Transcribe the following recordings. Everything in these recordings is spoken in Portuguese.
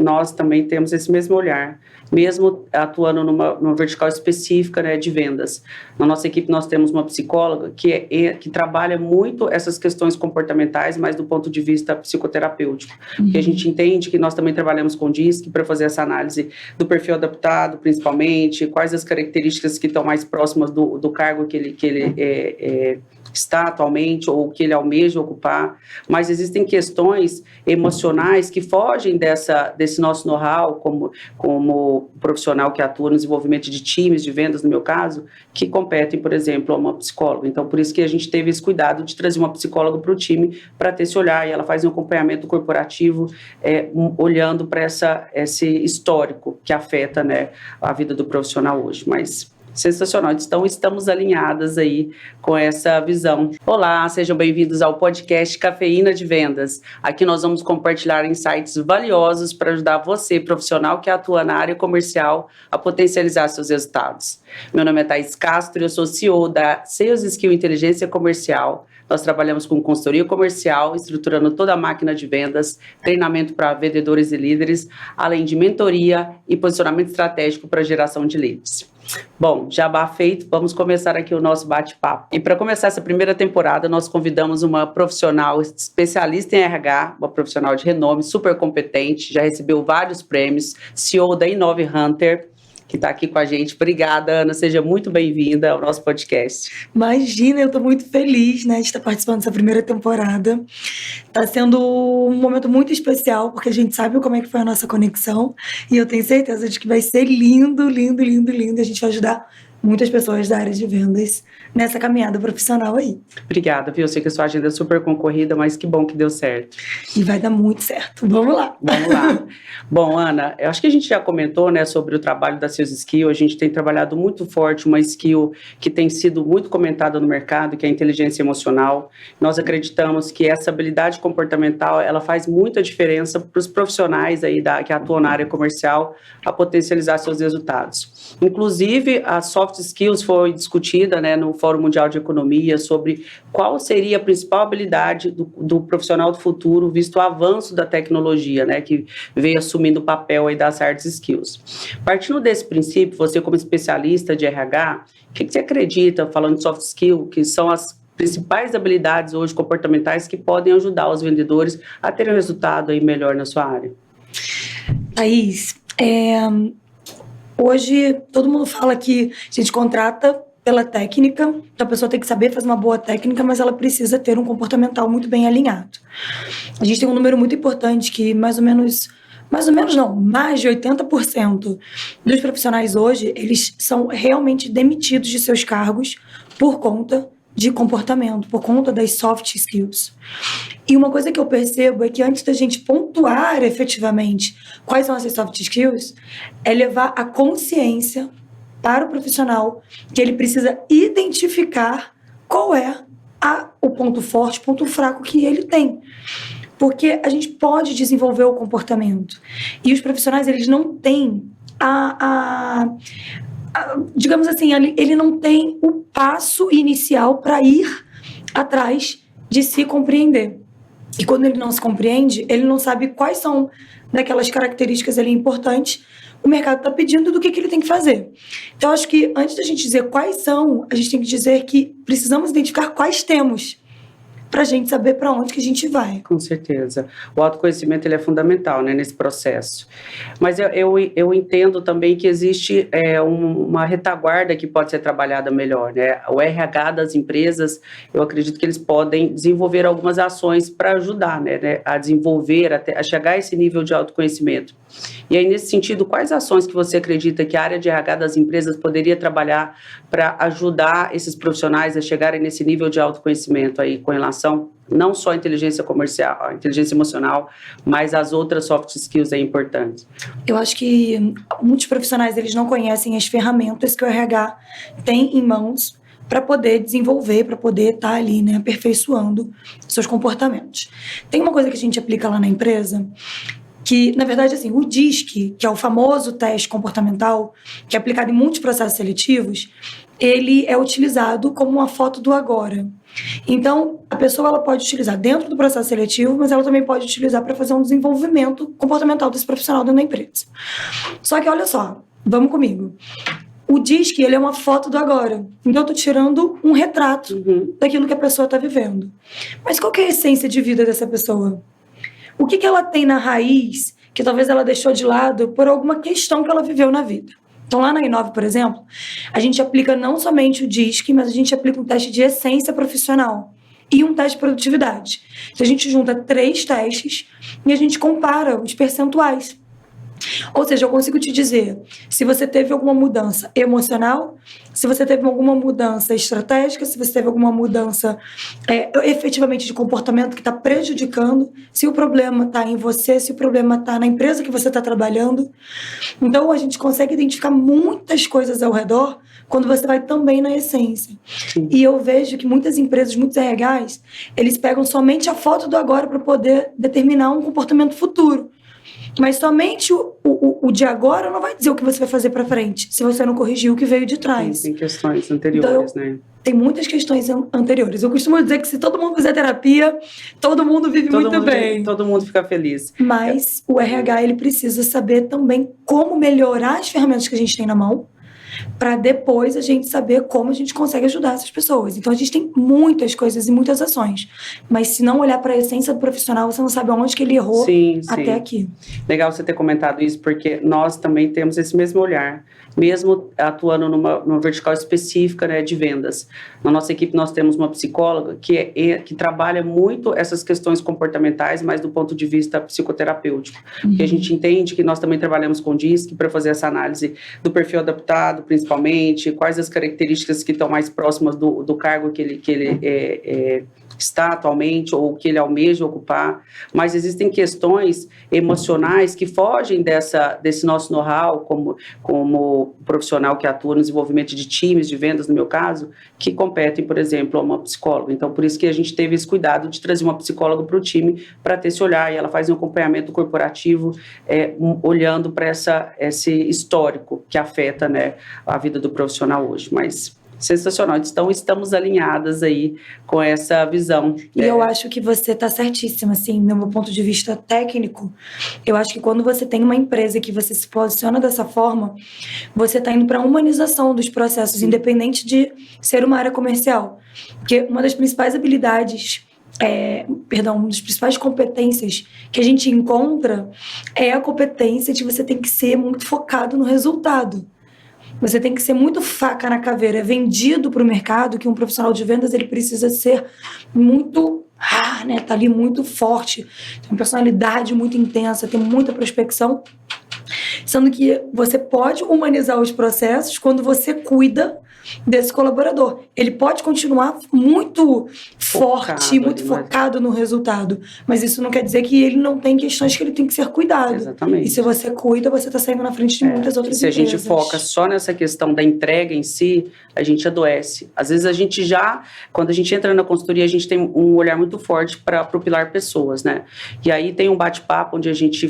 nós também temos esse mesmo olhar, mesmo atuando numa vertical específica, né, de vendas. Na nossa equipe nós temos uma psicóloga que trabalha muito essas questões comportamentais, mas do ponto de vista psicoterapêutico. Porque a gente entende que nós também trabalhamos com DISC para fazer essa análise do perfil adaptado, principalmente, quais as características que estão mais próximas do cargo que ele está atualmente ou que ele almeja ocupar, mas existem questões emocionais que fogem desse nosso know-how como profissional que atua no desenvolvimento de times, de vendas, no meu caso, que competem, por exemplo, a uma psicóloga. Então, por isso que a gente teve esse cuidado de trazer uma psicóloga para o time para ter esse olhar, e ela faz um acompanhamento corporativo, olhando para esse histórico que afeta, né, a vida do profissional hoje. Mas sensacional, então estamos alinhadas aí com essa visão. Olá, sejam bem-vindos ao podcast Cafeína de Vendas. Aqui nós vamos compartilhar insights valiosos para ajudar você, profissional que atua na área comercial, a potencializar seus resultados. Meu nome é Thaís Castro e eu sou CEO da Sales Skill Inteligência Comercial. Nós trabalhamos com consultoria comercial, estruturando toda a máquina de vendas, treinamento para vendedores e líderes, além de mentoria e posicionamento estratégico para geração de leads. Bom, jabá feito, vamos começar aqui o nosso bate-papo. E para começar essa primeira temporada, nós convidamos uma profissional especialista em RH, uma profissional de renome, super competente, já recebeu vários prêmios, CEO da Inove Hunter, que está aqui com a gente. Obrigada, Ana, seja muito bem-vinda ao nosso podcast. Imagina, eu estou muito feliz, né, de estar participando dessa primeira temporada. Está sendo um momento muito especial, porque a gente sabe como é que foi a nossa conexão, e eu tenho certeza de que vai ser lindo, lindo, lindo, lindo. A gente vai ajudar muitas pessoas da área de vendas nessa caminhada profissional aí. Obrigada, viu? Eu sei que a sua agenda é super concorrida, mas que bom que deu certo. E vai dar muito certo. Vamos lá. Vamos lá. Bom, Ana, eu acho que a gente já comentou, né, sobre o trabalho da Sales Skill. A gente tem trabalhado muito forte uma skill que tem sido muito comentada no mercado, que é a inteligência emocional. Nós acreditamos que essa habilidade comportamental, ela faz muita diferença para os profissionais aí que atuam na área comercial a potencializar seus resultados. Inclusive, a soft skills foi discutida, né, no Fórum Mundial de Economia sobre qual seria a principal habilidade do profissional do futuro, visto o avanço da tecnologia, né, que veio assumindo o papel aí das hard skills. Partindo desse princípio, você como especialista de RH, o que você acredita, falando de soft skill, que são as principais habilidades hoje comportamentais que podem ajudar os vendedores a terem um resultado aí melhor na sua área? Thaís, hoje todo mundo fala que a gente contrata pela técnica, então a pessoa tem que saber fazer uma boa técnica, mas ela precisa ter um comportamental muito bem alinhado. A gente tem um número muito importante que mais de 80% dos profissionais hoje, eles são realmente demitidos de seus cargos por conta de comportamento, por conta das soft skills. E uma coisa que eu percebo é que antes da gente pontuar efetivamente quais são essas soft skills, é levar a consciência para o profissional que ele precisa identificar qual é o ponto forte, ponto fraco que ele tem. Porque a gente pode desenvolver o comportamento. E os profissionais, eles não têm digamos assim, ele não tem o passo inicial para ir atrás de se compreender. E quando ele não se compreende, ele não sabe quais são daquelas características ali importantes o mercado está pedindo do que ele tem que fazer. Então, acho que antes da gente dizer quais são, a gente tem que dizer que precisamos identificar quais temos, para a gente saber para onde que a gente vai. Com certeza. O autoconhecimento ele é fundamental, né, nesse processo. Mas eu entendo também que existe uma retaguarda que pode ser trabalhada melhor, né? O RH das empresas, eu acredito que eles podem desenvolver algumas ações para ajudar, né, a desenvolver, a chegar a esse nível de autoconhecimento. E aí, nesse sentido, quais ações que você acredita que a área de RH das empresas poderia trabalhar para ajudar esses profissionais a chegarem nesse nível de autoconhecimento aí, com relação não só à inteligência comercial, à inteligência emocional, mas as outras soft skills aí importantes? Eu acho que muitos profissionais, eles não conhecem as ferramentas que o RH tem em mãos para poder desenvolver, para poder estar ali, né, aperfeiçoando seus comportamentos. Tem uma coisa que a gente aplica lá na empresa, que, na verdade, assim, o DISC, que é o famoso teste comportamental, que é aplicado em muitos processos seletivos, ele é utilizado como uma foto do agora. Então, a pessoa ela pode utilizar dentro do processo seletivo, mas ela também pode utilizar para fazer um desenvolvimento comportamental desse profissional dentro da empresa. Só que, olha só, vamos comigo. O DISC, ele é uma foto do agora. Então, eu tô tirando um retrato daquilo que a pessoa está vivendo. Mas qual que é a essência de vida dessa pessoa? O que ela tem na raiz que talvez ela deixou de lado por alguma questão que ela viveu na vida? Então, lá na Inove, por exemplo, a gente aplica não somente o DISC, mas a gente aplica um teste de essência profissional e um teste de produtividade. Então, a gente junta 3 testes e a gente compara os percentuais. Ou seja, eu consigo te dizer se você teve alguma mudança emocional, se você teve alguma mudança estratégica, se você teve alguma mudança efetivamente de comportamento que está prejudicando, se o problema está em você, se o problema está na empresa que você está trabalhando. Então, a gente consegue identificar muitas coisas ao redor quando você vai também na essência. Sim. E eu vejo que muitas empresas, muitos RHs, eles pegam somente a foto do agora para poder determinar um comportamento futuro. Mas somente o de agora não vai dizer o que você vai fazer para frente, se você não corrigir o que veio de trás. Tem questões anteriores, então, né? Tem muitas questões anteriores. Eu costumo dizer que se todo mundo fizer terapia, todo mundo vive muito bem. Todo mundo fica feliz. Mas o RH, ele precisa saber também como melhorar as ferramentas que a gente tem na mão, para depois a gente saber como a gente consegue ajudar essas pessoas. Então, a gente tem muitas coisas e muitas ações. Mas se não olhar para a essência do profissional, você não sabe aonde que ele errou até aqui. Legal você ter comentado isso, porque nós também temos esse mesmo olhar, mesmo atuando numa vertical específica, né, de vendas. Na nossa equipe, nós temos uma psicóloga que trabalha muito essas questões comportamentais, mas do ponto de vista psicoterapêutico. Porque a gente entende que nós também trabalhamos com DISC para fazer essa análise do perfil adaptado, principalmente, quais as características que estão mais próximas do cargo que ele está atualmente ou que ele almeja ocupar, mas existem questões emocionais que fogem desse nosso know-how como profissional que atua no desenvolvimento de times, de vendas, no meu caso, que competem, por exemplo, a uma psicóloga. Então, por isso que a gente teve esse cuidado de trazer uma psicóloga para o time para ter esse olhar, e ela faz um acompanhamento corporativo olhando para esse histórico que afeta, né, a vida do profissional hoje, mas sensacional. Então, estamos alinhadas aí com essa visão. E eu acho que você está certíssima, assim, no meu ponto de vista técnico. Eu acho que quando você tem uma empresa que você se posiciona dessa forma, você está indo para a humanização dos processos, independente de ser uma área comercial. Porque uma das principais habilidades... uma das principais competências que a gente encontra é a competência de você tem que ser muito focado no resultado. Você tem que ser muito faca na caveira. É vendido para o mercado que um profissional de vendas ele precisa ser muito, tá ali muito forte, tem uma personalidade muito intensa, tem muita prospecção. Sendo que você pode humanizar os processos quando você cuida desse colaborador. Ele pode continuar muito forte, muito focado no resultado, mas isso não quer dizer que ele não tem questões que ele tem que ser cuidado. Exatamente. E se você cuida, você está saindo na frente de muitas outras empresas. Se a gente foca só nessa questão da entrega em si, a gente adoece. Às vezes quando a gente entra na consultoria, a gente tem um olhar muito forte para o pilar pessoas, né? E aí tem um bate-papo onde a gente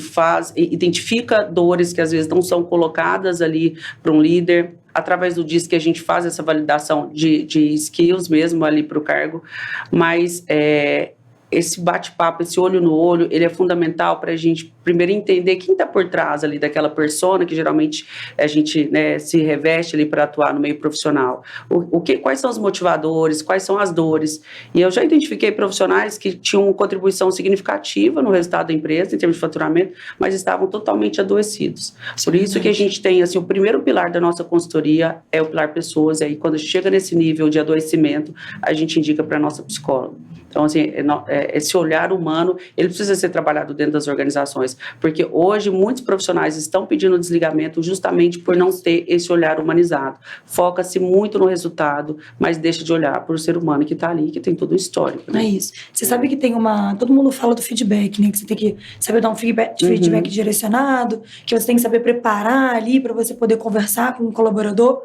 identifica dores que às vezes não são colocadas ali para um líder. Através do DISC que a gente faz essa validação de skills mesmo ali para o cargo, mas esse bate-papo, esse olho no olho, ele é fundamental para a gente primeiro entender quem está por trás ali daquela persona, que geralmente a gente, né, se reveste ali para atuar no meio profissional. Quais são os motivadores, quais são as dores? E eu já identifiquei profissionais que tinham contribuição significativa no resultado da empresa, em termos de faturamento, mas estavam totalmente adoecidos. Por isso que a gente tem, assim, o primeiro pilar da nossa consultoria é o pilar pessoas, e aí quando chega nesse nível de adoecimento, a gente indica para a nossa psicóloga. Então, assim, esse olhar humano, ele precisa ser trabalhado dentro das organizações, porque hoje muitos profissionais estão pedindo desligamento justamente por não ter esse olhar humanizado. Foca-se muito no resultado, mas deixa de olhar para o ser humano que está ali, que tem todo o histórico. Né? É isso. Você sabe que tem todo mundo fala do feedback, né? Que você tem que saber dar um feedback direcionado, que você tem que saber preparar ali para você poder conversar com um colaborador.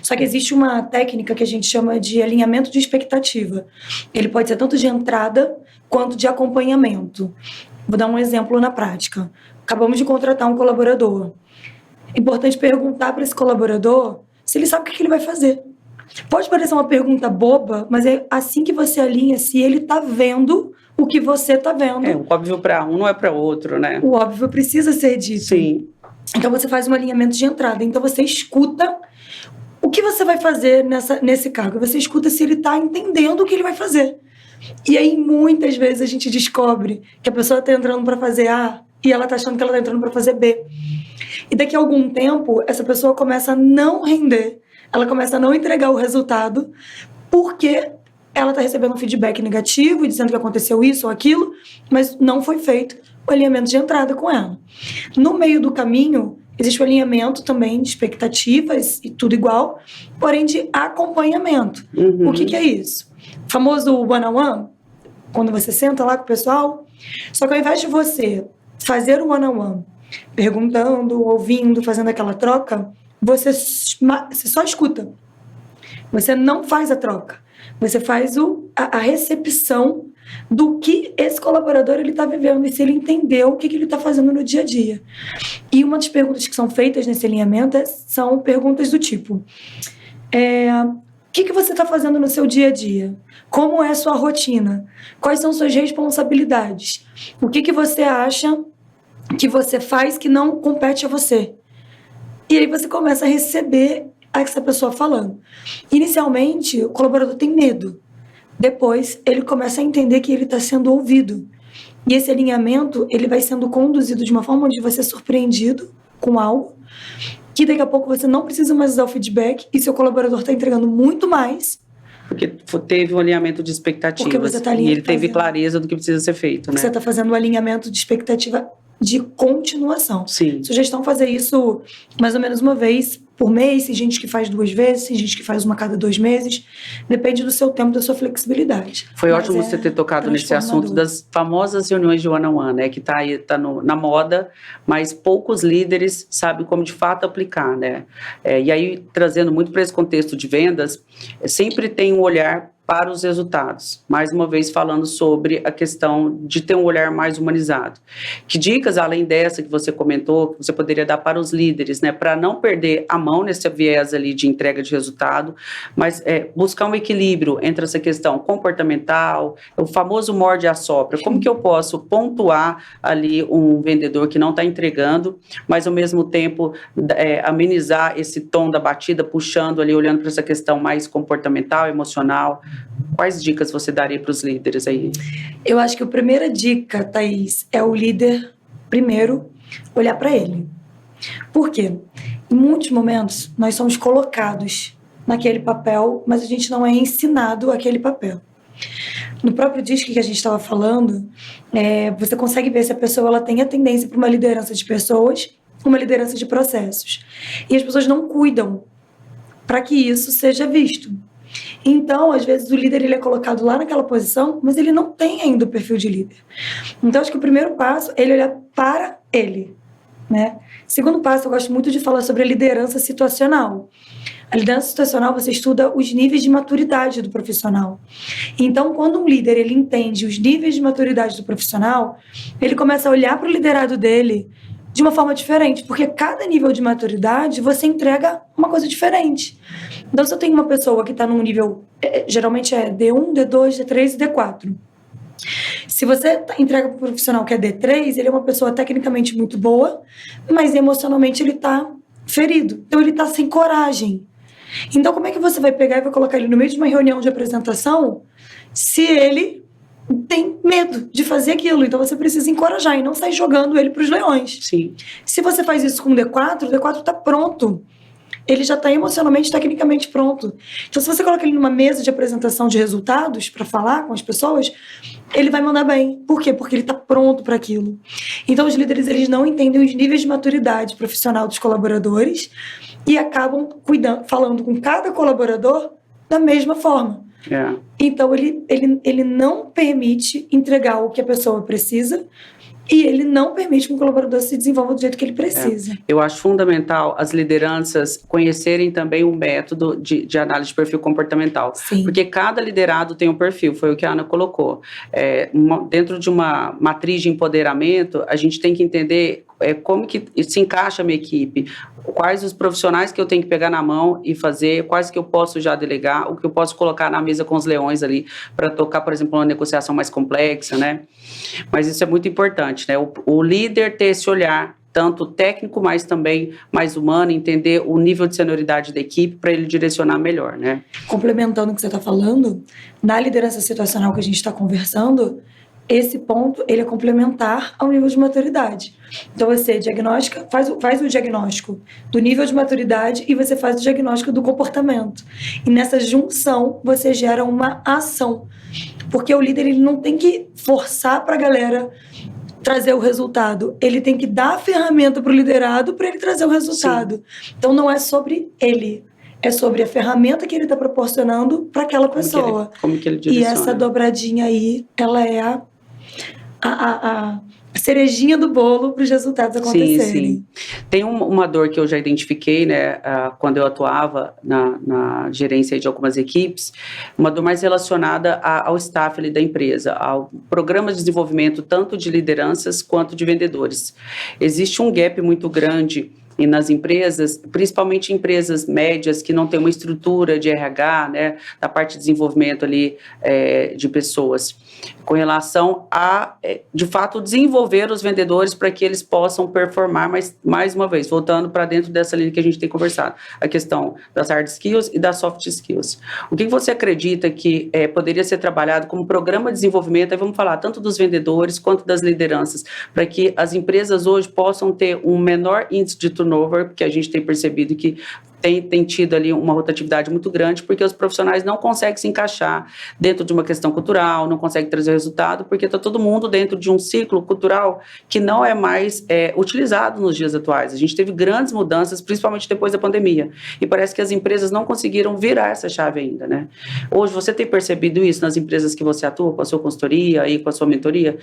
Só que existe uma técnica que a gente chama de alinhamento de expectativa. Ele pode ser tanto de entrada quanto de acompanhamento. Vou dar um exemplo na prática. acabamos de contratar um colaborador. É importante perguntar para esse colaborador se ele sabe o que ele vai fazer. Pode parecer uma pergunta boba, mas é assim que você alinha se ele está vendo o que você está vendo. O óbvio para um não é para outro, né? O óbvio precisa ser dito. Sim. Então você faz um alinhamento de entrada. Então você escuta o que você vai fazer nesse cargo. Você escuta se ele está entendendo o que ele vai fazer. E aí muitas vezes a gente descobre que a pessoa está entrando para fazer A e ela está achando que ela está entrando para fazer B. E daqui a algum tempo essa pessoa começa a não render. Ela começa a não entregar o resultado porque ela está recebendo um feedback negativo, dizendo que aconteceu isso ou aquilo, mas não foi feito o alinhamento de entrada com ela. No meio do caminho, existe o alinhamento também de expectativas e tudo igual, porém de acompanhamento. O que é isso? O famoso one-on-one, quando você senta lá com o pessoal, só que ao invés de você fazer o one-on-one, perguntando, ouvindo, fazendo aquela troca, você só escuta. Você não faz a troca. Você faz a recepção do que esse colaborador está vivendo e se ele entendeu o que ele está fazendo no dia a dia. E uma das perguntas que são feitas nesse alinhamento são perguntas do tipo: o que você está fazendo no seu dia a dia? Como é a sua rotina? Quais são suas responsabilidades? O que você acha que você faz que não compete a você? E aí você começa a receber essa pessoa falando. Inicialmente, o colaborador tem medo. Depois, ele começa a entender que ele está sendo ouvido. E esse alinhamento, ele vai sendo conduzido de uma forma onde você é surpreendido com algo, que daqui a pouco você não precisa mais usar o feedback e seu colaborador está entregando muito mais. Porque teve um alinhamento de expectativas e ele teve clareza do que precisa ser feito, né? Você está fazendo um alinhamento de expectativa de continuação. Sim. Sugestão fazer isso mais ou menos uma vez por mês, tem gente que faz 2 vezes, tem gente que faz uma a cada 2 meses, depende do seu tempo, da sua flexibilidade. Foi ótimo você ter tocado nesse assunto das famosas reuniões de one-on-one, né, que tá na moda, mas poucos líderes sabem como de fato aplicar, né? E aí, trazendo muito para esse contexto de vendas, sempre tem um olhar para os resultados. Mais uma vez falando sobre a questão de ter um olhar mais humanizado. Que dicas, além dessa que você comentou, que você poderia dar para os líderes, né, para não perder a mão nesse viés ali de entrega de resultado, mas buscar um equilíbrio entre essa questão comportamental, o famoso morde e assopra. Como que eu posso pontuar ali um vendedor que não está entregando, mas ao mesmo tempo amenizar esse tom da batida, puxando ali, olhando para essa questão mais comportamental, emocional? Quais dicas você daria para os líderes aí? Eu acho que a primeira dica, Thaís, é o líder, primeiro, olhar para ele. Por quê? Em muitos momentos, nós somos colocados naquele papel, mas a gente não é ensinado aquele papel. No próprio disco que a gente estava falando, você consegue ver se a pessoa ela tem a tendência para uma liderança de pessoas, uma liderança de processos. E as pessoas não cuidam para que isso seja visto. Então, às vezes, o líder ele é colocado lá naquela posição, mas ele não tem ainda o perfil de líder. Então, acho que o primeiro passo é ele olhar para ele, né? Segundo passo, eu gosto muito de falar sobre a liderança situacional. A liderança situacional, você estuda os níveis de maturidade do profissional. Então, quando um líder ele entende os níveis de maturidade do profissional, ele começa a olhar para o liderado dele de uma forma diferente, porque cada nível de maturidade você entrega uma coisa diferente. Então, se eu tenho uma pessoa que está num nível, geralmente é D1, D2, D3 e D4. Se você entrega para um profissional que é D3, ele é uma pessoa tecnicamente muito boa, mas emocionalmente ele está ferido. Então, ele está sem coragem. Então, como é que você vai pegar e vai colocar ele no meio de uma reunião de apresentação se ele tem medo de fazer aquilo? Então, você precisa encorajar e não sair jogando ele para os leões. Sim. Se você faz isso com o D4 está pronto. Ele já está emocionalmente, tecnicamente pronto. Então, se você coloca ele numa mesa de apresentação de resultados para falar com as pessoas, ele vai mandar bem. Por quê? Porque ele está pronto para aquilo. Então, os líderes eles não entendem os níveis de maturidade profissional dos colaboradores e acabam falando com cada colaborador da mesma forma. Então, ele não permite entregar o que a pessoa precisa e ele não permite que o colaborador se desenvolva do jeito que ele precisa. Eu acho fundamental as lideranças conhecerem também o método de análise de perfil comportamental. Sim. Porque cada liderado tem um perfil, foi o que a Ana colocou. Dentro de uma matriz de empoderamento, a gente tem que entender como que se encaixa a minha equipe, quais os profissionais que eu tenho que pegar na mão e fazer, quais que eu posso já delegar, o que eu posso colocar na mesa com os leões ali para tocar, por exemplo, uma negociação mais complexa, né? Mas isso é muito importante, né? O líder ter esse olhar tanto técnico, mas também mais humano, entender o nível de senioridade da equipe para ele direcionar melhor, né? Complementando o que você está falando, na liderança situacional que a gente está conversando, esse ponto, ele é complementar ao nível de maturidade. Então, você faz o diagnóstico do nível de maturidade e você faz o diagnóstico do comportamento. E nessa junção, você gera uma ação. Porque o líder, ele não tem que forçar para a galera trazer o resultado. Ele tem que dar a ferramenta para o liderado para ele trazer o resultado. Sim. Então, não é sobre ele. É sobre a ferramenta que ele está proporcionando para aquela pessoa. Como que ele direciona. E essa dobradinha aí, ela é a cerejinha do bolo para os resultados acontecerem. Sim. Tem uma dor que eu já identifiquei, né, quando eu atuava na gerência de algumas equipes, uma dor mais relacionada ao staff ali da empresa, ao programa de desenvolvimento tanto de lideranças quanto de vendedores. Existe um gap muito grande e nas empresas, principalmente empresas médias que não têm uma estrutura de RH, né, da parte de desenvolvimento ali de pessoas, com relação a, de fato, desenvolver os vendedores para que eles possam performar, mas, mais uma vez, voltando para dentro dessa linha que a gente tem conversado, a questão das hard skills e das soft skills. O que você acredita que poderia ser trabalhado como programa de desenvolvimento, aí vamos falar tanto dos vendedores quanto das lideranças, para que as empresas hoje possam ter um menor índice de turnover, porque a gente tem percebido que tem tido ali uma rotatividade muito grande, porque os profissionais não conseguem se encaixar dentro de uma questão cultural, não conseguem trazer resultado, porque está todo mundo dentro de um ciclo cultural que não é mais utilizado nos dias atuais. A gente teve grandes mudanças, principalmente depois da pandemia, e parece que as empresas não conseguiram virar essa chave ainda, né? Hoje, você tem percebido isso nas empresas que você atua, com a sua consultoria e com a sua mentoria,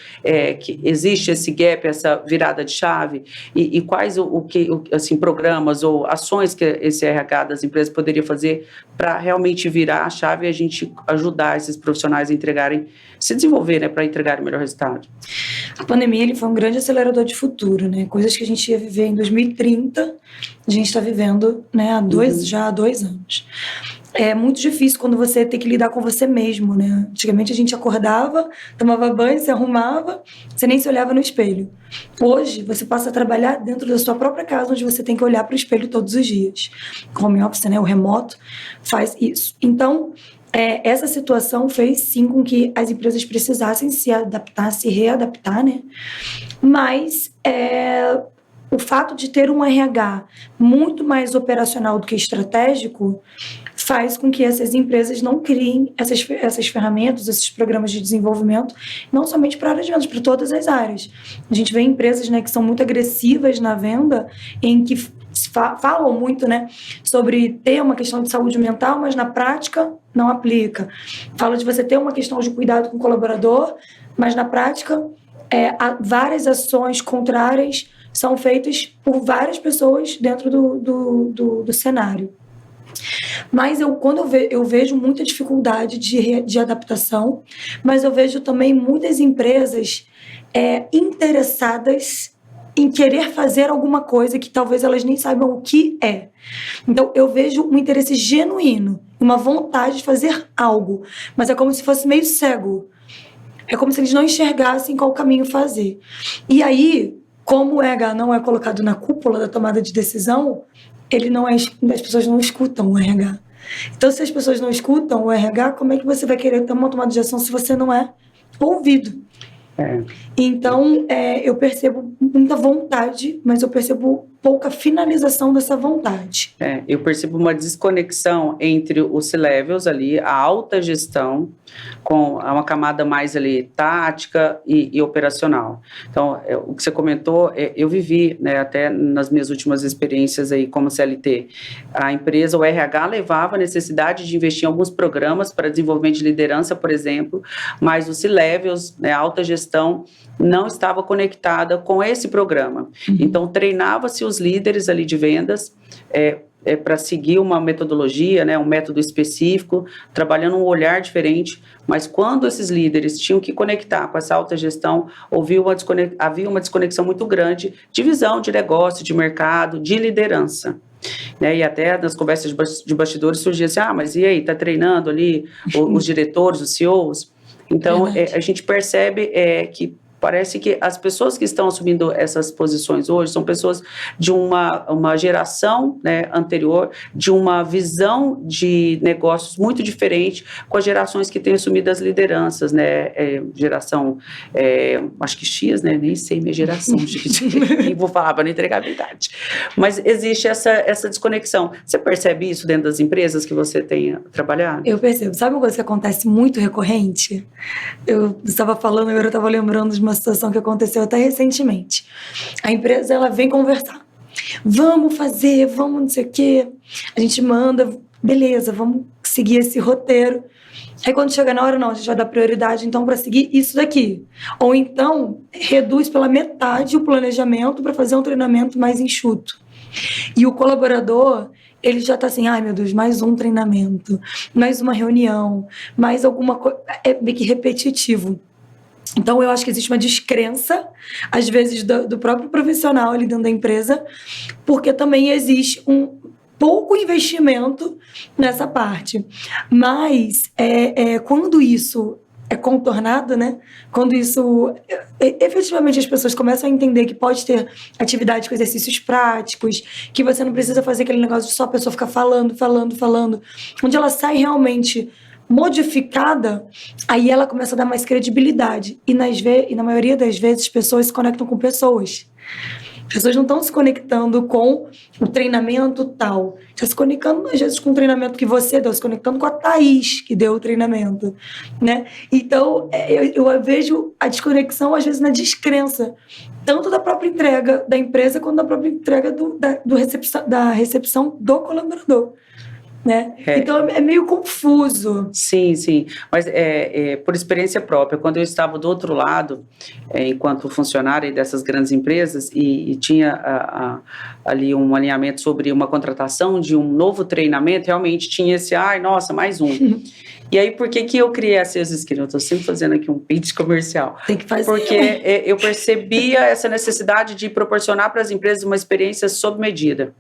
que existe esse gap, essa virada de chave, e quais assim, programas ou ações que esse RH das empresas poderia fazer para realmente virar a chave e a gente ajudar esses profissionais a se desenvolver, né, para entregar o melhor resultado. A pandemia ele foi um grande acelerador de futuro, né? Coisas que a gente ia viver em 2030, a gente está vivendo, né, já há 2 anos. É muito difícil quando você tem que lidar com você mesmo, né? Antigamente a gente acordava, tomava banho, se arrumava, você nem se olhava no espelho. Hoje, você passa a trabalhar dentro da sua própria casa, onde você tem que olhar para o espelho todos os dias. O home office, né, o remoto, faz isso. Então, essa situação fez, sim, com que as empresas precisassem se adaptar, se readaptar, né? Mas o fato de ter um RH muito mais operacional do que estratégico faz com que essas empresas não criem essas ferramentas, esses programas de desenvolvimento, não somente para a área de vendas, para todas as áreas. A gente vê empresas, né, que são muito agressivas na venda, em que falam muito, né, sobre ter uma questão de saúde mental, mas na prática não aplica. Fala de você ter uma questão de cuidado com o colaborador, mas na prática várias ações contrárias são feitas por várias pessoas dentro do cenário. Mas quando eu vejo muita dificuldade de adaptação, mas eu vejo também muitas empresas interessadas em querer fazer alguma coisa que talvez elas nem saibam o que é. Então, eu vejo um interesse genuíno, uma vontade de fazer algo, mas é como se fosse meio cego. É como se eles não enxergassem qual caminho fazer. E aí, como o RH não é colocado na cúpula da tomada de decisão, as pessoas não escutam o RH. Então, se as pessoas não escutam o RH, como é que você vai querer ter uma tomada de ação se você não é ouvido? Então, eu percebo muita vontade, mas eu percebo pouca finalização dessa vontade. Eu percebo uma desconexão entre os C-levels ali, a alta gestão, com uma camada mais ali tática e operacional. Então, o que você comentou, eu vivi, né, até nas minhas últimas experiências aí como CLT, a empresa, o RH levava a necessidade de investir em alguns programas para desenvolvimento de liderança, por exemplo, mas os C-levels, né, a alta gestão, não estava conectada com esse programa. Então, treinava-se os líderes ali de vendas, para seguir uma metodologia, né, um método específico, trabalhando um olhar diferente, mas quando esses líderes tinham que conectar com essa alta gestão, havia uma desconexão muito grande de visão de negócio, de mercado, de liderança. Né, e até nas conversas de bastidores surgia assim, mas e aí, está treinando ali os diretores, os CEOs? Então, a gente percebe que parece que as pessoas que estão assumindo essas posições hoje são pessoas de uma geração, né, anterior, de uma visão de negócios muito diferente com as gerações que têm assumido as lideranças, né, geração, acho que X, né, nem sei minha geração, e vou falar para não entregar a verdade. Mas existe essa desconexão. Você percebe isso dentro das empresas que você tem trabalhado? Eu percebo. Sabe uma coisa que acontece muito recorrente? Eu estava falando, agora eu estava lembrando de uma situação que aconteceu até recentemente. A empresa, ela vem conversar. Vamos fazer, vamos não sei o quê. A gente manda, beleza, vamos seguir esse roteiro. Aí quando chega na hora, não, a gente vai dar prioridade então para seguir isso daqui. Ou então, reduz pela metade o planejamento para fazer um treinamento mais enxuto. E o colaborador, ele já está assim, ai meu Deus, mais um treinamento, mais uma reunião, mais alguma coisa, é meio que repetitivo. Então, eu acho que existe uma descrença, às vezes, do próprio profissional ali dentro da empresa, porque também existe um pouco investimento nessa parte. Mas, quando isso é contornado, né? Quando isso... efetivamente, as pessoas começam a entender que pode ter atividade com exercícios práticos, que você não precisa fazer aquele negócio de só a pessoa ficar falando, onde ela sai realmente modificada, aí ela começa a dar mais credibilidade. E na maioria das vezes, pessoas se conectam com pessoas. As pessoas não estão se conectando com o treinamento tal. Estão se conectando, às vezes, com o treinamento que você deu, se conectando com a Thaís, que deu o treinamento. Né? Então, eu vejo a desconexão, às vezes, na descrença, tanto da própria entrega da empresa, quanto da própria entrega da recepção do colaborador. Né? Então é meio confuso. Sim, mas por experiência própria, quando eu estava do outro lado, enquanto funcionária dessas grandes empresas e tinha ali um alinhamento sobre uma contratação de um novo treinamento, realmente tinha esse, nossa, mais um. E aí, por que eu criei a Sales Skills? Eu estou sempre fazendo aqui um pitch comercial. Tem que fazer. Porque eu percebia essa necessidade de proporcionar para as empresas uma experiência sob medida.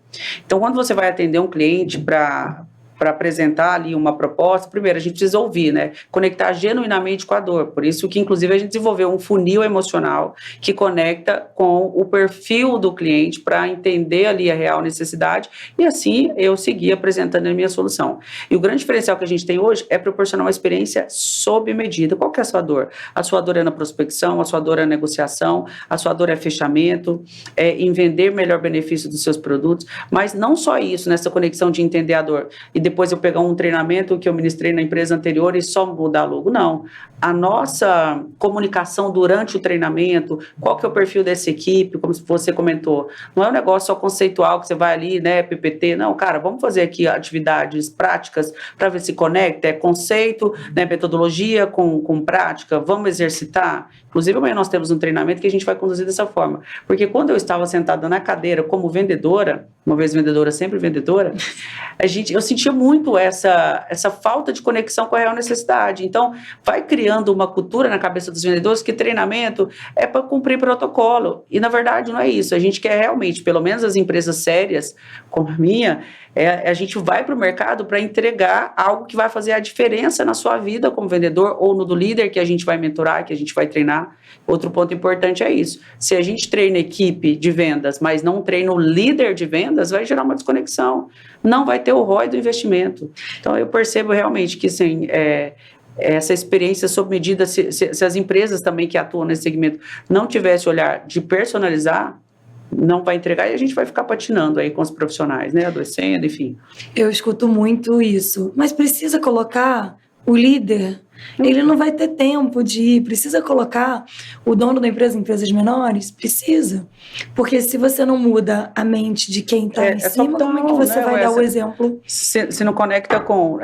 Então, quando você vai atender um cliente para apresentar ali uma proposta, primeiro a gente precisa ouvir, né? Conectar genuinamente com a dor. Por isso que, inclusive, a gente desenvolveu um funil emocional que conecta com o perfil do cliente para entender ali a real necessidade e assim eu segui apresentando a minha solução. E o grande diferencial que a gente tem hoje é proporcionar uma experiência sob medida. Qual que é a sua dor? A sua dor é na prospecção, a sua dor é na negociação, a sua dor é fechamento, em vender melhor benefício dos seus produtos, mas não só isso, nessa conexão de entender a dor e depois eu pegar um treinamento que eu ministrei na empresa anterior e só mudar logo. Não. A nossa comunicação durante o treinamento, qual que é o perfil dessa equipe, como você comentou, não é um negócio só conceitual que você vai ali, né, PPT, não, cara, vamos fazer aqui atividades práticas para ver se conecta, conceito, né, metodologia com prática, vamos exercitar. Inclusive, amanhã nós temos um treinamento que a gente vai conduzir dessa forma, porque quando eu estava sentada na cadeira como vendedora, uma vez vendedora, sempre vendedora, eu sentia muito essa falta de conexão com a real necessidade. Então, vai criando uma cultura na cabeça dos vendedores que treinamento é para cumprir protocolo. E, na verdade, não é isso. A gente quer realmente, pelo menos as empresas sérias, como a minha, a gente vai para o mercado para entregar algo que vai fazer a diferença na sua vida como vendedor ou no do líder que a gente vai mentorar, que a gente vai treinar. Outro ponto importante é isso. Se a gente treina equipe de vendas, mas não treina o líder de vendas, vai gerar uma desconexão. Não vai ter o ROI do investimento. Então, eu percebo realmente que, sim, essa experiência sob medida, se as empresas também que atuam nesse segmento não tivessem olhar de personalizar, não vai entregar e a gente vai ficar patinando aí com os profissionais, né, adoecendo, enfim. Eu escuto muito isso, mas precisa colocar o líder, ele não vai ter tempo de ir, precisa colocar o dono da empresa em empresas menores? Precisa, porque se você não muda a mente de quem está em cima, como é que você vai dar o exemplo? Se não conecta com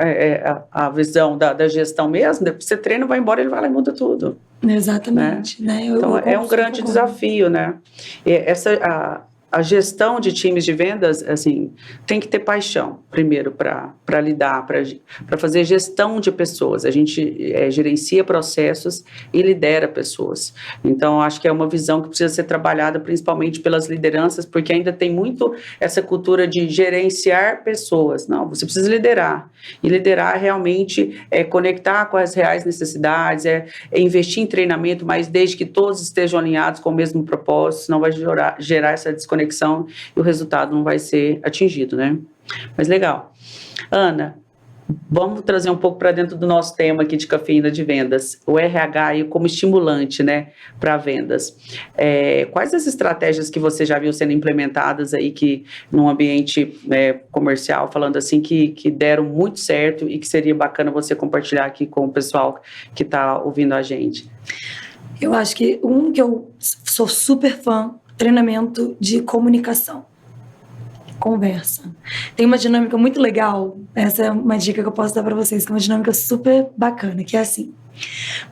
a visão da gestão mesmo, depois você treina, vai embora, ele vai lá e muda tudo. Exatamente. Né? Então, é um grande desafio, né? a gestão de times de vendas, assim, tem que ter paixão, primeiro, para lidar, para fazer gestão de pessoas. A gente gerencia processos e lidera pessoas. Então, acho que é uma visão que precisa ser trabalhada principalmente pelas lideranças, porque ainda tem muito essa cultura de gerenciar pessoas. Não, você precisa liderar. E liderar realmente é conectar com as reais necessidades, é investir em treinamento, mas desde que todos estejam alinhados com o mesmo propósito, senão vai gerar essa desconexão e o resultado não vai ser atingido, né? Mas legal. Ana, vamos trazer um pouco para dentro do nosso tema aqui de cafeína de vendas, o RH aí como estimulante, né, para vendas. Quais as estratégias que você já viu sendo implementadas aí que num ambiente comercial, falando assim, que deram muito certo e que seria bacana você compartilhar aqui com o pessoal que está ouvindo a gente? Eu acho que que eu sou super fã, treinamento de comunicação. Conversa. Tem uma dinâmica muito legal, essa é uma dica que eu posso dar para vocês, que é uma dinâmica super bacana, que é assim,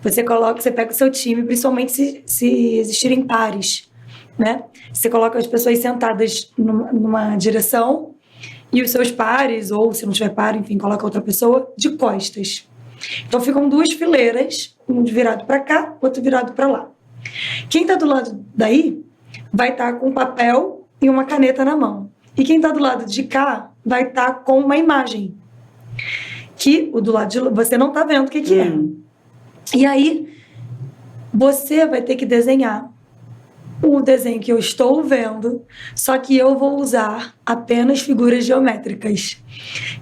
você pega o seu time, principalmente se existirem pares, né? Você coloca as pessoas sentadas numa direção e os seus pares, ou se não tiver par, enfim, coloca outra pessoa de costas. Então ficam duas fileiras, um virado para cá, outro virado para lá. Quem está do lado daí vai estar com um papel e uma caneta na mão. E quem está do lado de cá vai estar com uma imagem. Que o do lado de lá, você não está vendo o que é. E aí, você vai ter que desenhar o desenho que eu estou vendo, só que eu vou usar apenas figuras geométricas.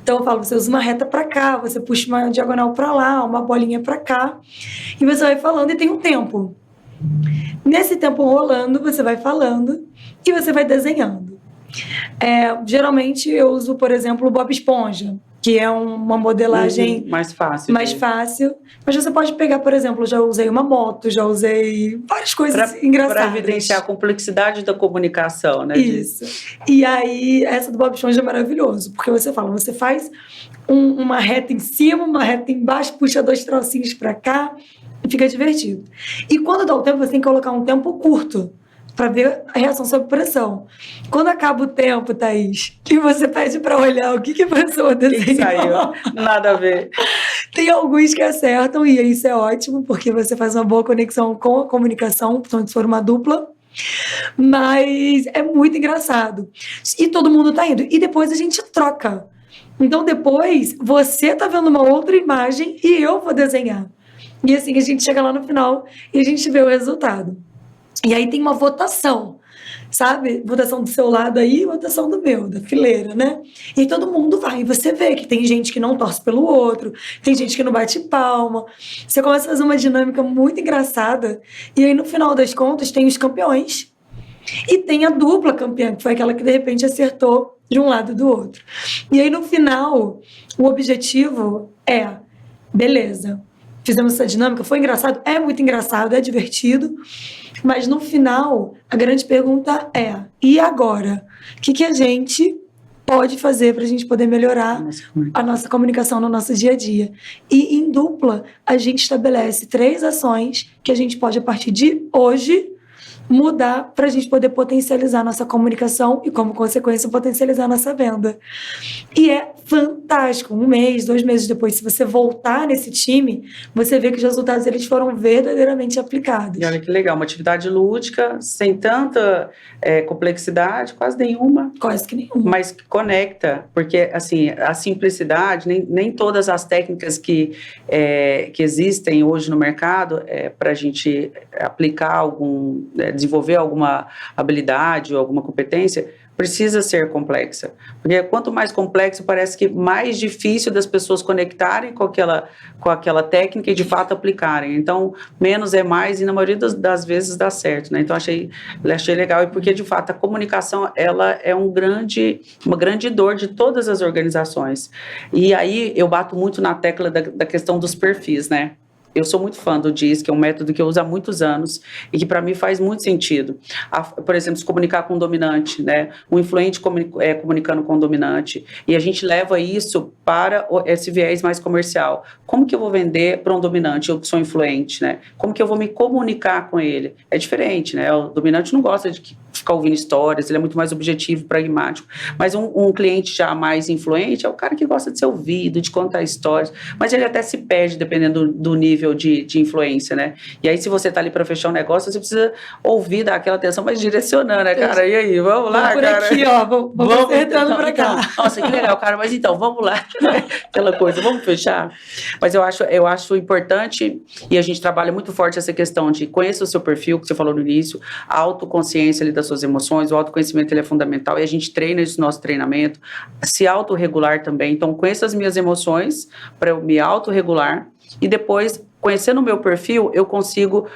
Então eu falo, você usa uma reta para cá, você puxa uma diagonal para lá, uma bolinha para cá, e você vai falando e tem um tempo. Nesse tempo rolando, você vai falando e você vai desenhando. Geralmente eu uso, por exemplo, o Bob Esponja, que é uma modelagem mais fácil. Mas você pode pegar, por exemplo, já usei uma moto, já usei várias coisas engraçadas. Para evidenciar a complexidade da comunicação, né? Isso. E aí, essa do Bob Esponja é maravilhoso, porque você faz uma reta em cima, uma reta embaixo, puxa 2 trocinhos para cá e fica divertido. E quando dá o tempo, você tem que colocar um tempo curto para ver a reação sob pressão. Quando acaba o tempo, Thaís, e você pede para olhar o que a pessoa desenhou. Que saiu, nada a ver. Tem alguns que acertam, e isso é ótimo, porque você faz uma boa conexão com a comunicação, portanto, se for uma dupla. Mas é muito engraçado. E todo mundo tá indo. E depois a gente troca. Então, depois, você tá vendo uma outra imagem e eu vou desenhar. E assim, a gente chega lá no final e a gente vê o resultado. E aí tem uma votação, sabe? Votação do seu lado aí, votação do meu, da fileira, né? E aí todo mundo vai. E você vê que tem gente que não torce pelo outro, tem gente que não bate palma. Você começa a fazer uma dinâmica muito engraçada. E aí, no final das contas, tem os campeões. E tem a dupla campeã, que foi aquela que, de repente, acertou de um lado e do outro. E aí, no final, o objetivo é... Beleza, fizemos essa dinâmica, foi engraçado? É muito engraçado, é divertido. Mas no final, a grande pergunta é: e agora? O que a gente pode fazer para a gente poder melhorar a nossa comunicação no nosso dia a dia? E em dupla, a gente estabelece 3 ações que a gente pode, a partir de hoje, mudar para a gente poder potencializar nossa comunicação e, como consequência, potencializar nossa venda. E é fantástico. 1 mês, 2 meses depois, se você voltar nesse time, você vê que os resultados eles foram verdadeiramente aplicados. E olha que legal, uma atividade lúdica, sem tanta complexidade, quase nenhuma. Quase que nenhuma. Mas que conecta, porque assim, a simplicidade, nem todas as técnicas que existem hoje no mercado para a gente aplicar desenvolver alguma habilidade ou alguma competência, precisa ser complexa. Porque quanto mais complexo, parece que mais difícil das pessoas conectarem com aquela técnica e de fato aplicarem. Então, menos é mais e na maioria das vezes dá certo, né? Então, achei legal, e porque de fato a comunicação ela é uma grande dor de todas as organizações. E aí eu bato muito na tecla da questão dos perfis, né? Eu sou muito fã do DISC, que é um método que eu uso há muitos anos e que para mim faz muito sentido. Por exemplo, se comunicar com o dominante, né? O influente comunicando com o dominante. E a gente leva isso para esse viés mais comercial. Como que eu vou vender para um dominante, eu que sou influente, né? Como que eu vou me comunicar com ele? É diferente, né? O dominante não gosta de ficar ouvindo histórias, ele é muito mais objetivo, pragmático. Mas um cliente já mais influente é o cara que gosta de ser ouvido, de contar histórias, mas ele até se perde dependendo do nível de influência, né? E aí, se você tá ali para fechar um negócio, você precisa ouvir, dar aquela atenção, mas direcionando, né, cara? E aí, vamos lá, por cara? Aqui, ó, vamos acertando pra cá. Então, nossa, que legal, cara, mas então, vamos lá. Aquela coisa, vamos fechar? Mas eu acho importante, e a gente trabalha muito forte essa questão de conhecer o seu perfil, que você falou no início, a autoconsciência ali das suas emoções, o autoconhecimento ele é fundamental, e a gente treina isso no nosso treinamento, se autorregular também. Então, conheço as minhas emoções para eu me autorregular, e depois, conhecendo o meu perfil, eu consigo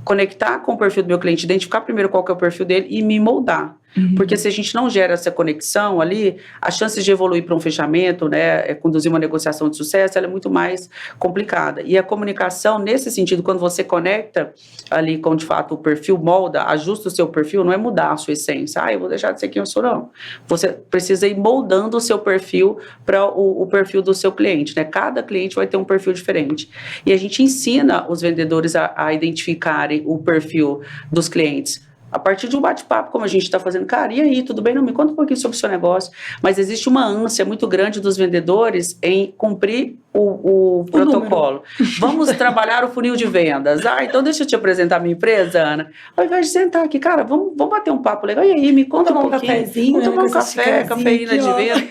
conectar com o perfil do meu cliente, identificar primeiro qual que é o perfil dele e me moldar. Porque se a gente não gera essa conexão ali, as chances de evoluir para um fechamento, né, conduzir uma negociação de sucesso, ela é muito mais complicada. E a comunicação, nesse sentido, quando você conecta ali com, de fato, o perfil, molda, ajusta o seu perfil, não é mudar a sua essência. Eu vou deixar de ser quem eu sou, não. Você precisa ir moldando o seu perfil para o perfil do seu cliente, né? Cada cliente vai ter um perfil diferente. E a gente ensina os vendedores a identificarem o perfil dos clientes a partir de um bate-papo, como a gente está fazendo. Cara, e aí, tudo bem? Não, me conta um pouquinho sobre o seu negócio. Mas existe uma ânsia muito grande dos vendedores em cumprir o protocolo. Vamos trabalhar o funil de vendas. Então deixa eu te apresentar a minha empresa, Ana. Ao invés de sentar aqui, cara, vamos bater um papo legal. E aí, me conta um pouquinho. Vamos tomar um café, cafeína de venda.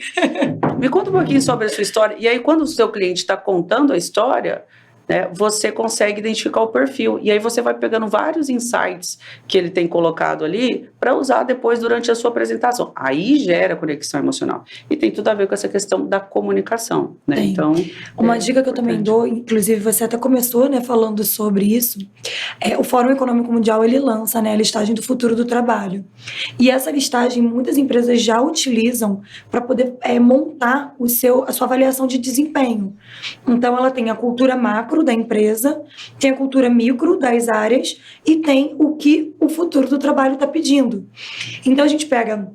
Me conta um pouquinho sobre a sua história. E aí, quando o seu cliente está contando a história, né, você consegue identificar o perfil. E aí você vai pegando vários insights que ele tem colocado ali para usar depois durante a sua apresentação. Aí gera conexão emocional. E tem tudo a ver com essa questão da comunicação. Né? Tem. Então, uma dica que eu também dou, inclusive você até começou, né, falando sobre isso, o Fórum Econômico Mundial ele lança, né, a listagem do futuro do trabalho. E essa listagem muitas empresas já utilizam para poder montar a sua avaliação de desempenho. Então ela tem a cultura macro da empresa, tem a cultura micro das áreas e tem o que o futuro do trabalho está pedindo. Então a gente pega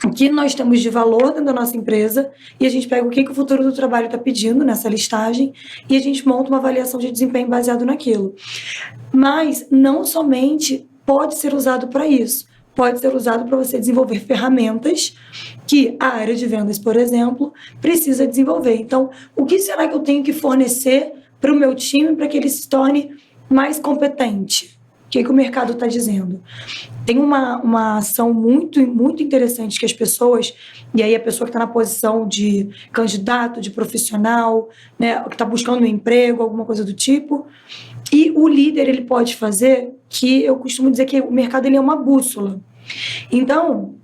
o que nós temos de valor dentro da nossa empresa e a gente pega o que o futuro do trabalho está pedindo nessa listagem e a gente monta uma avaliação de desempenho baseado naquilo. Mas não somente pode ser usado para isso. Pode ser usado para você desenvolver ferramentas que a área de vendas, por exemplo, precisa desenvolver. Então, o que será que eu tenho que fornecer para o meu time para que ele se torne mais competente? O que o mercado está dizendo? Tem uma ação muito, muito interessante que as pessoas, e aí a pessoa que está na posição de candidato, de profissional, né, que está buscando um emprego, alguma coisa do tipo, e o líder ele pode fazer, que eu costumo dizer que o mercado ele é uma bússola. Então,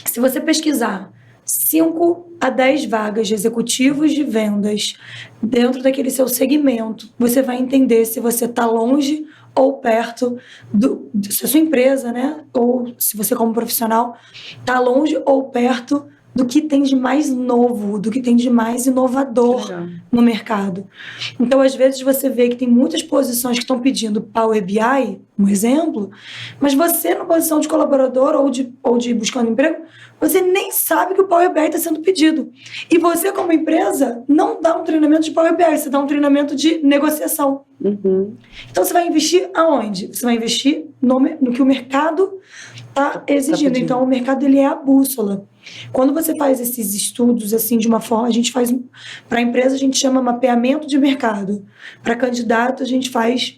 se você pesquisar 5 a 10 vagas de executivos de vendas dentro daquele seu segmento, você vai entender se você está longe ou perto se a sua empresa, né, ou se você como profissional está longe ou perto do que tem de mais novo, do que tem de mais inovador no mercado. Então, às vezes, você vê que tem muitas posições que estão pedindo Power BI, um exemplo, mas você, na posição de colaborador ou de buscando emprego, você nem sabe que o Power BI está sendo pedido. E você, como empresa, não dá um treinamento de Power BI, você dá um treinamento de negociação. Então, você vai investir aonde? Você vai investir no que o mercado está exigindo. Então, o mercado ele é a bússola. Quando você faz esses estudos assim de uma forma, a gente faz para a empresa, a gente chama mapeamento de mercado. Para candidato, a gente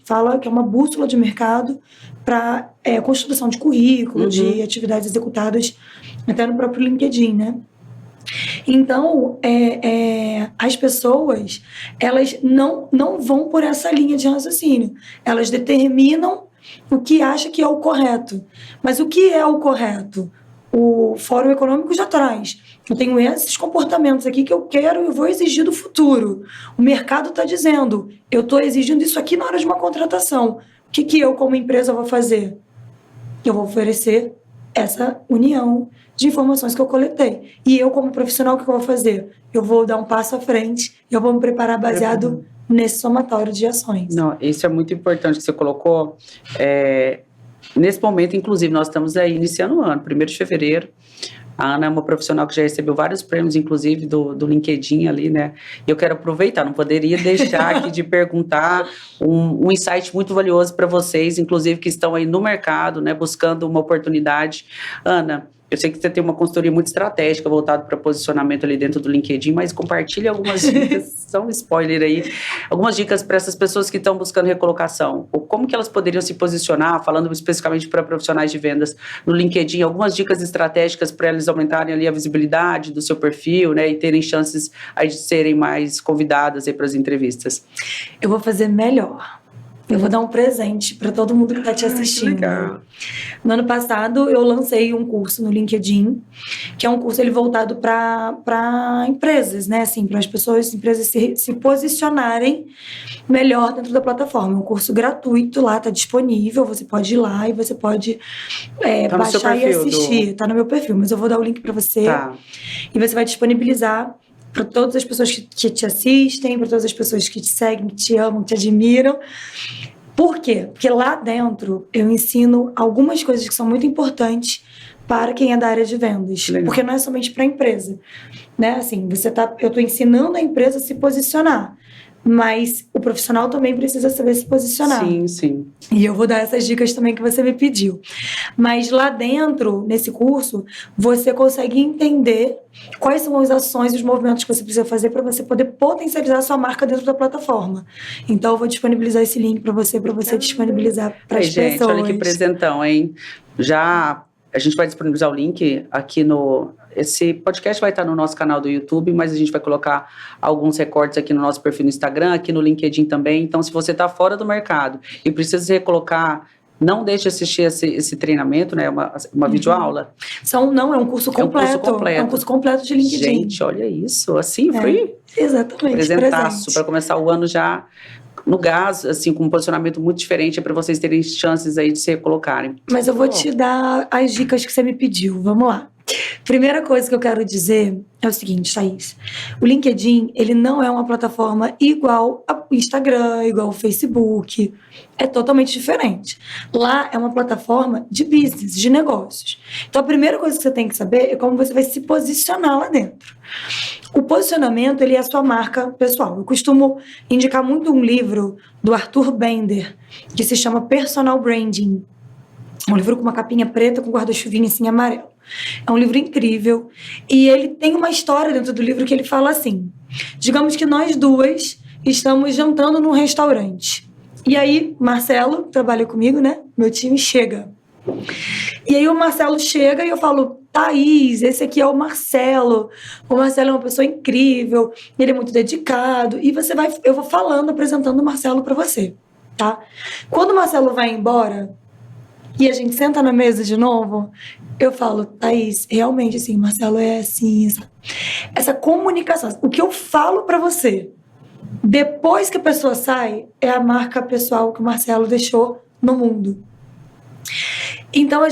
fala que é uma bússola de mercado para construção de currículo, de atividades executadas até no próprio LinkedIn, né? Então, as pessoas, elas não vão por essa linha de raciocínio. Elas determinam o que acha que é o correto. Mas o que é o correto? O Fórum Econômico já traz. Eu tenho esses comportamentos aqui que eu quero e eu vou exigir do futuro. O mercado está dizendo, eu estou exigindo isso aqui na hora de uma contratação. O que eu, como empresa, vou fazer? Eu vou oferecer essa união de informações que eu coletei. E eu, como profissional, o que eu vou fazer? Eu vou dar um passo à frente, eu vou me preparar baseado nesse somatório de ações. Não, isso é muito importante que você colocou. Nesse momento, inclusive, nós estamos aí iniciando o ano, 1º de fevereiro. A Ana é uma profissional que já recebeu vários prêmios, inclusive do LinkedIn ali, né? E eu quero aproveitar, não poderia deixar aqui de perguntar um insight muito valioso para vocês, inclusive que estão aí no mercado, né, buscando uma oportunidade. Ana, eu sei que você tem uma consultoria muito estratégica voltada para posicionamento ali dentro do LinkedIn, mas compartilhe algumas dicas, só um spoiler aí, algumas dicas para essas pessoas que estão buscando recolocação. Ou como que elas poderiam se posicionar, falando especificamente para profissionais de vendas no LinkedIn, algumas dicas estratégicas para eles aumentarem ali a visibilidade do seu perfil, né, e terem chances aí de serem mais convidadas aí para as entrevistas. Eu vou fazer melhor. Eu vou dar um presente para todo mundo que está te assistindo. No ano passado, eu lancei um curso no LinkedIn, que é um curso voltado para empresas, né? Assim, para as empresas se posicionarem melhor dentro da plataforma. É um curso gratuito lá, está disponível. Você pode ir lá e você pode baixar e assistir. Está no meu perfil, mas eu vou dar o link para você. Tá. E você vai disponibilizar para todas as pessoas que te assistem, para todas as pessoas que te seguem, que te amam, que te admiram. Por quê? Porque lá dentro eu ensino algumas coisas que são muito importantes para quem é da área de vendas. Legal. Porque não é somente para a empresa, né? Assim, eu estou ensinando a empresa a se posicionar, mas o profissional também precisa saber se posicionar. Sim, sim. E eu vou dar essas dicas também que você me pediu. Mas lá dentro, nesse curso, você consegue entender quais são as ações e os movimentos que você precisa fazer para você poder potencializar a sua marca dentro da plataforma. Então, eu vou disponibilizar esse link para você disponibilizar para as pessoas. Gente, olha que presentão, hein? A gente vai disponibilizar o link aqui Esse podcast vai estar no nosso canal do YouTube, mas a gente vai colocar alguns recortes aqui no nosso perfil no Instagram, aqui no LinkedIn também. Então, se você está fora do mercado e precisa se recolocar, não deixe de assistir esse treinamento, né? Uma videoaula. Não, é um curso completo. É um curso completo de LinkedIn. Gente, olha isso. Assim, free? Exatamente. Presentaço, para começar o ano já no gás, assim, com um posicionamento muito diferente, para vocês terem chances aí de se recolocarem. Mas eu vou te dar as dicas que você me pediu. Vamos lá. Primeira coisa que eu quero dizer é o seguinte, Thaís. O LinkedIn, ele não é uma plataforma igual ao Instagram, igual ao Facebook. É totalmente diferente. Lá é uma plataforma de business, de negócios. Então, a primeira coisa que você tem que saber é como você vai se posicionar lá dentro. O posicionamento, ele é a sua marca pessoal. Eu costumo indicar muito um livro do Arthur Bender, que se chama Personal Branding. Um livro com uma capinha preta com guarda-chuvinha assim amarelo. É um livro incrível. E ele tem uma história dentro do livro que ele fala assim: digamos que nós duas estamos jantando num restaurante. E aí, Marcelo, que trabalha comigo, né? Meu time chega. E aí o Marcelo chega e eu falo: Thaís, esse aqui é o Marcelo. O Marcelo é uma pessoa incrível, ele é muito dedicado. E eu vou falando, apresentando o Marcelo pra você, tá? Quando o Marcelo vai embora e a gente senta na mesa de novo, eu falo: Thaís, realmente, assim, Marcelo é assim, essa comunicação. O que eu falo pra você, depois que a pessoa sai, é a marca pessoal que o Marcelo deixou no mundo. Então,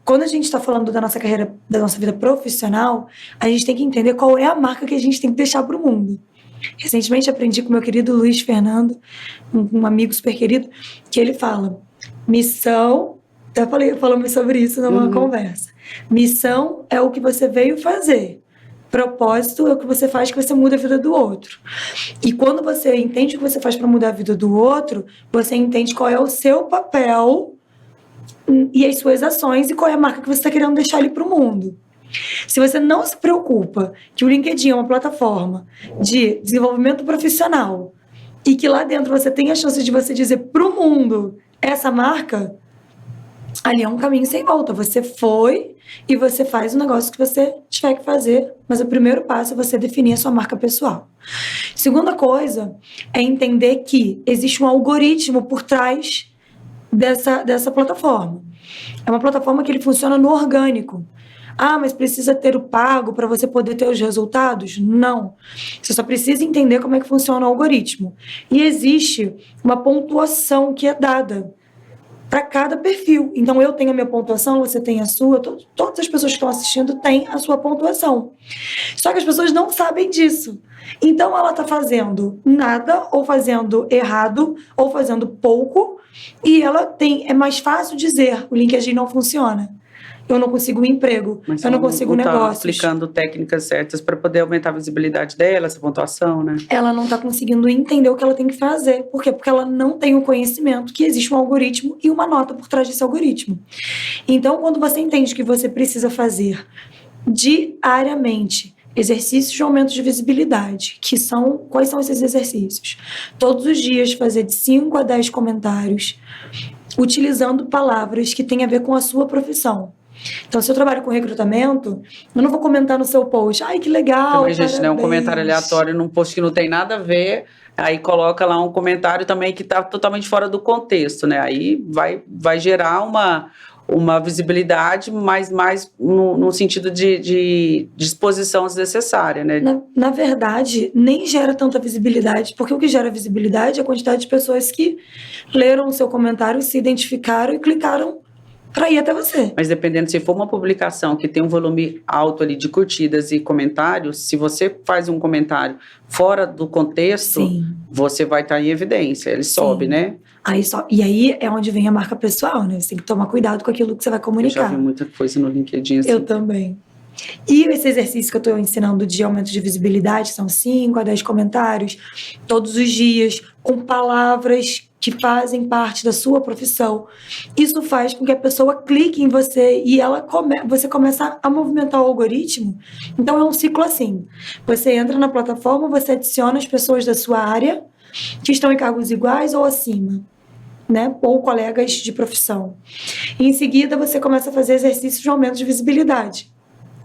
quando a gente está falando da nossa carreira, da nossa vida profissional, a gente tem que entender qual é a marca que a gente tem que deixar pro mundo. Recentemente, aprendi com meu querido Luiz Fernando, um amigo super querido, que ele fala: missão... Até falamos sobre isso numa conversa. Missão é o que você veio fazer. Propósito é o que você faz, que você muda a vida do outro. E quando você entende o que você faz para mudar a vida do outro, você entende qual é o seu papel e as suas ações e qual é a marca que você está querendo deixar ali para o mundo. Se você não se preocupa que o LinkedIn é uma plataforma de desenvolvimento profissional e que lá dentro você tem a chance de você dizer para o mundo essa marca, ali é um caminho sem volta. Você foi e você faz o negócio que você tiver que fazer, mas o primeiro passo é você definir a sua marca pessoal. Segunda coisa é entender que existe um algoritmo por trás dessa plataforma. É uma plataforma que ele funciona no orgânico. Ah, mas precisa ter o pago para você poder ter os resultados? Não. Você só precisa entender como é que funciona o algoritmo. E existe uma pontuação que é dada para cada perfil. Então, eu tenho a minha pontuação, você tem a sua, todas as pessoas que estão assistindo têm a sua pontuação. Só que as pessoas não sabem disso. Então, ela está fazendo nada, ou fazendo errado, ou fazendo pouco, e é mais fácil dizer: o LinkedIn não funciona. eu não consigo um emprego, Mas eu não consigo um tá negócio. aplicando técnicas certas para poder aumentar a visibilidade dela, essa pontuação, né? Ela não está conseguindo entender o que ela tem que fazer. Por quê? Porque ela não tem o conhecimento que existe um algoritmo e uma nota por trás desse algoritmo. Então, quando você entende que você precisa fazer diariamente exercícios de aumento de visibilidade, quais são esses exercícios? Todos os dias fazer de 5 a 10 comentários, utilizando palavras que têm a ver com a sua profissão. Então, se eu trabalho com recrutamento, eu não vou comentar no seu post, ai, que legal, Também, gente, né? Um parabéns. comentário aleatório num post que não tem nada a ver, aí coloca lá um comentário também que está totalmente fora do contexto, né? Aí vai gerar uma visibilidade, mas mais no sentido de exposição desnecessária, né? Na verdade, nem gera tanta visibilidade, porque o que gera visibilidade é a quantidade de pessoas que leram o seu comentário, se identificaram e clicaram para ir até você. Mas dependendo, se for uma publicação que tem um volume alto ali de curtidas e comentários, se você faz um comentário fora do contexto, Sim. você vai estar em evidência, ele sobe, né? E aí é onde vem a marca pessoal, né? Você tem que tomar cuidado com aquilo que você vai comunicar. Eu já vi muita coisa no LinkedIn assim. Eu também. E esse exercício que eu estou ensinando de aumento de visibilidade são 5 a 10 comentários todos os dias, com palavras que fazem parte da sua profissão. Isso faz com que a pessoa clique em você e você começa a movimentar o algoritmo. Então é um ciclo assim. Você entra na plataforma, você adiciona as pessoas da sua área que estão em cargos iguais ou acima, né? Ou colegas de profissão. E em seguida você começa a fazer exercícios de aumento de visibilidade.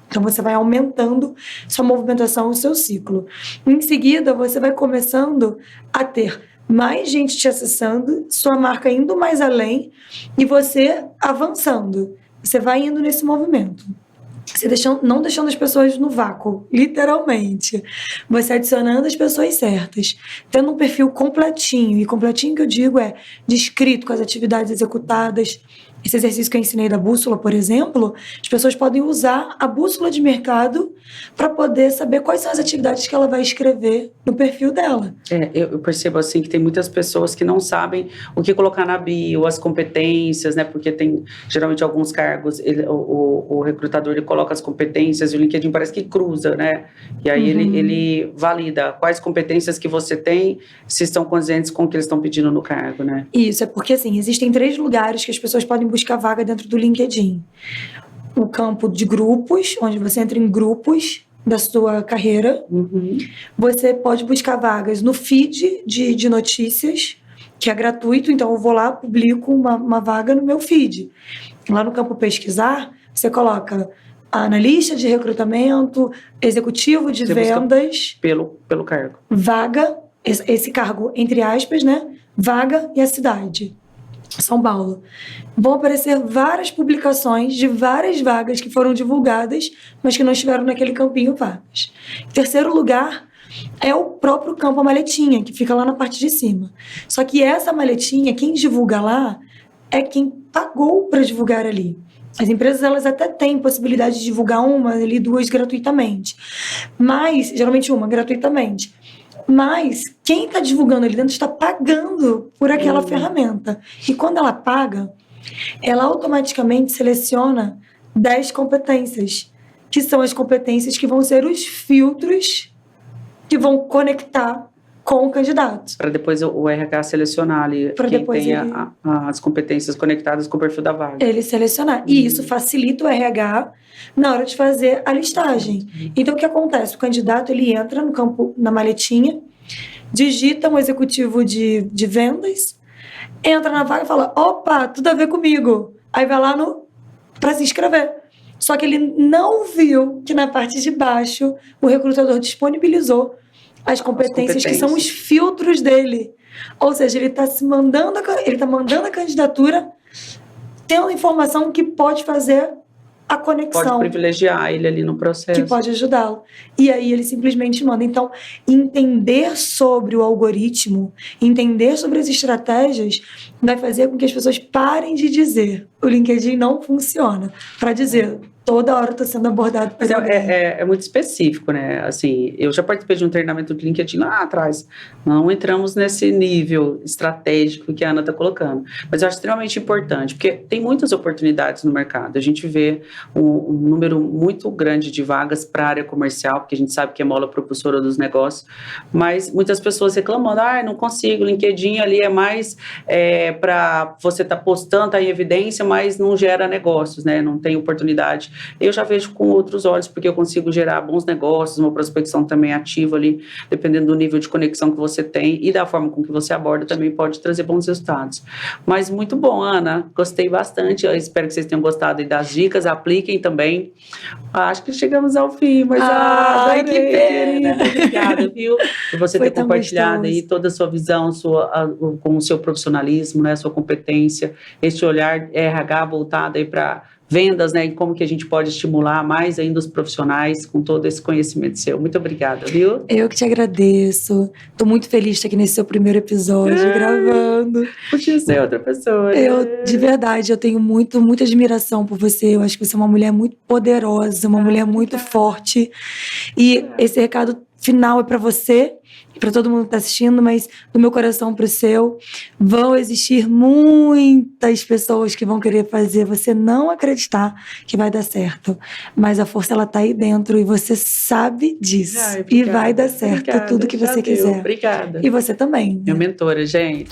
Então, você vai aumentando sua movimentação, o seu ciclo. Em seguida, você vai começando a ter mais gente te acessando, sua marca indo mais além e você avançando. Você vai indo nesse movimento. Você não deixando as pessoas no vácuo, literalmente. Você adicionando as pessoas certas. Tendo um perfil completinho. E completinho que eu digo é descrito com as atividades executadas. Esse exercício que eu ensinei da bússola, por exemplo, as pessoas podem usar a bússola de mercado para poder saber quais são as atividades que ela vai escrever no perfil dela. Eu percebo assim que tem muitas pessoas que não sabem o que colocar na bio, as competências, né? Porque tem geralmente alguns cargos, o recrutador ele coloca as competências e o LinkedIn parece que cruza, né? E aí ele valida quais competências que você tem, se estão condizentes com o que eles estão pedindo no cargo, né? Isso, é porque assim, existem 3 lugares que as pessoas podem buscar vaga dentro do LinkedIn. O campo de grupos, onde você entra em grupos da sua carreira. Você pode buscar vagas no feed de notícias, que é gratuito, então eu vou lá, publico uma vaga no meu feed. Lá no campo pesquisar, você coloca analista de recrutamento, executivo de vendas. Pelo cargo. Vaga, esse cargo, entre aspas, né? Vaga e a cidade. São Paulo. Vão aparecer várias publicações de várias vagas que foram divulgadas, mas que não estiveram naquele campinho vagas. Em terceiro lugar, é o próprio campo, a maletinha, que fica lá na parte de cima. Só que essa maletinha, quem divulga lá, é quem pagou para divulgar ali. As empresas, elas até têm possibilidade de divulgar uma ali, 2 gratuitamente. Mas, geralmente uma gratuitamente. Mas quem está divulgando ali dentro está pagando por aquela ferramenta. E quando ela paga, ela automaticamente seleciona 10 competências, que são as competências que vão ser os filtros que vão conectar com o candidato. Para depois o RH selecionar ali quem tem as competências conectadas com o perfil da vaga. Ele selecionar. E isso facilita o RH na hora de fazer a listagem. Então, o que acontece? O candidato, ele entra no campo, na maletinha, digita um executivo de vendas, entra na vaga e fala, opa, tudo a ver comigo. Aí vai lá para se inscrever. Só que ele não viu que na parte de baixo o recrutador disponibilizou as competências que são os filtros dele. Ou seja, ele está mandando a candidatura tendo informação que pode fazer a conexão. Pode privilegiar ele ali no processo. Que pode ajudá-lo. E aí ele simplesmente manda. Então, entender sobre o algoritmo, entender sobre as estratégias, vai fazer com que as pessoas parem de dizer o LinkedIn não funciona. Para dizer, toda hora eu tô sendo abordado por alguém. É muito específico, né? Assim, eu já participei de um treinamento de LinkedIn lá atrás. Não entramos nesse nível estratégico que a Ana está colocando. Mas eu acho extremamente importante, porque tem muitas oportunidades no mercado. A gente vê um número muito grande de vagas para a área comercial, porque a gente sabe que é mola propulsora dos negócios, mas muitas pessoas reclamando, não consigo, LinkedIn ali é mais para você estar postando, tá em evidência, mas não gera negócios, né? Não tem oportunidade. Eu já vejo com outros olhos, porque eu consigo gerar bons negócios, uma prospecção também ativa ali, dependendo do nível de conexão que você tem e da forma com que você aborda, também pode trazer bons resultados. Mas muito bom, Ana, gostei bastante, eu espero que vocês tenham gostado das dicas, apliquem também. Acho que chegamos ao fim, mas que pena! Obrigada, viu, por você ter compartilhado aí toda a sua visão, com o seu profissionalismo, né, a sua competência, esse olhar RH voltado aí para vendas, né, e como que a gente pode estimular mais ainda os profissionais com todo esse conhecimento seu. Muito obrigada, viu? Eu que te agradeço. Tô muito feliz de estar aqui nesse seu primeiro episódio, gravando. Podia ser outra pessoa. De verdade, eu tenho muita admiração por você. Eu acho que você é uma mulher muito poderosa, uma mulher muito forte. E esse recado final é para você e para todo mundo que está assistindo, mas do meu coração para o seu. Vão existir muitas pessoas que vão querer fazer você não acreditar que vai dar certo. Mas a força, ela tá aí dentro e você sabe disso. E vai dar certo tudo que você quiser. Obrigada. E você também. Minha mentora, gente.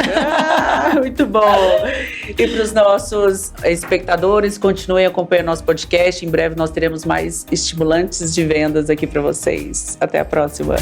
Muito bom. E para os nossos espectadores, continuem acompanhando nosso podcast. Em breve nós teremos mais estimulantes de vendas aqui para vocês. Até a próxima.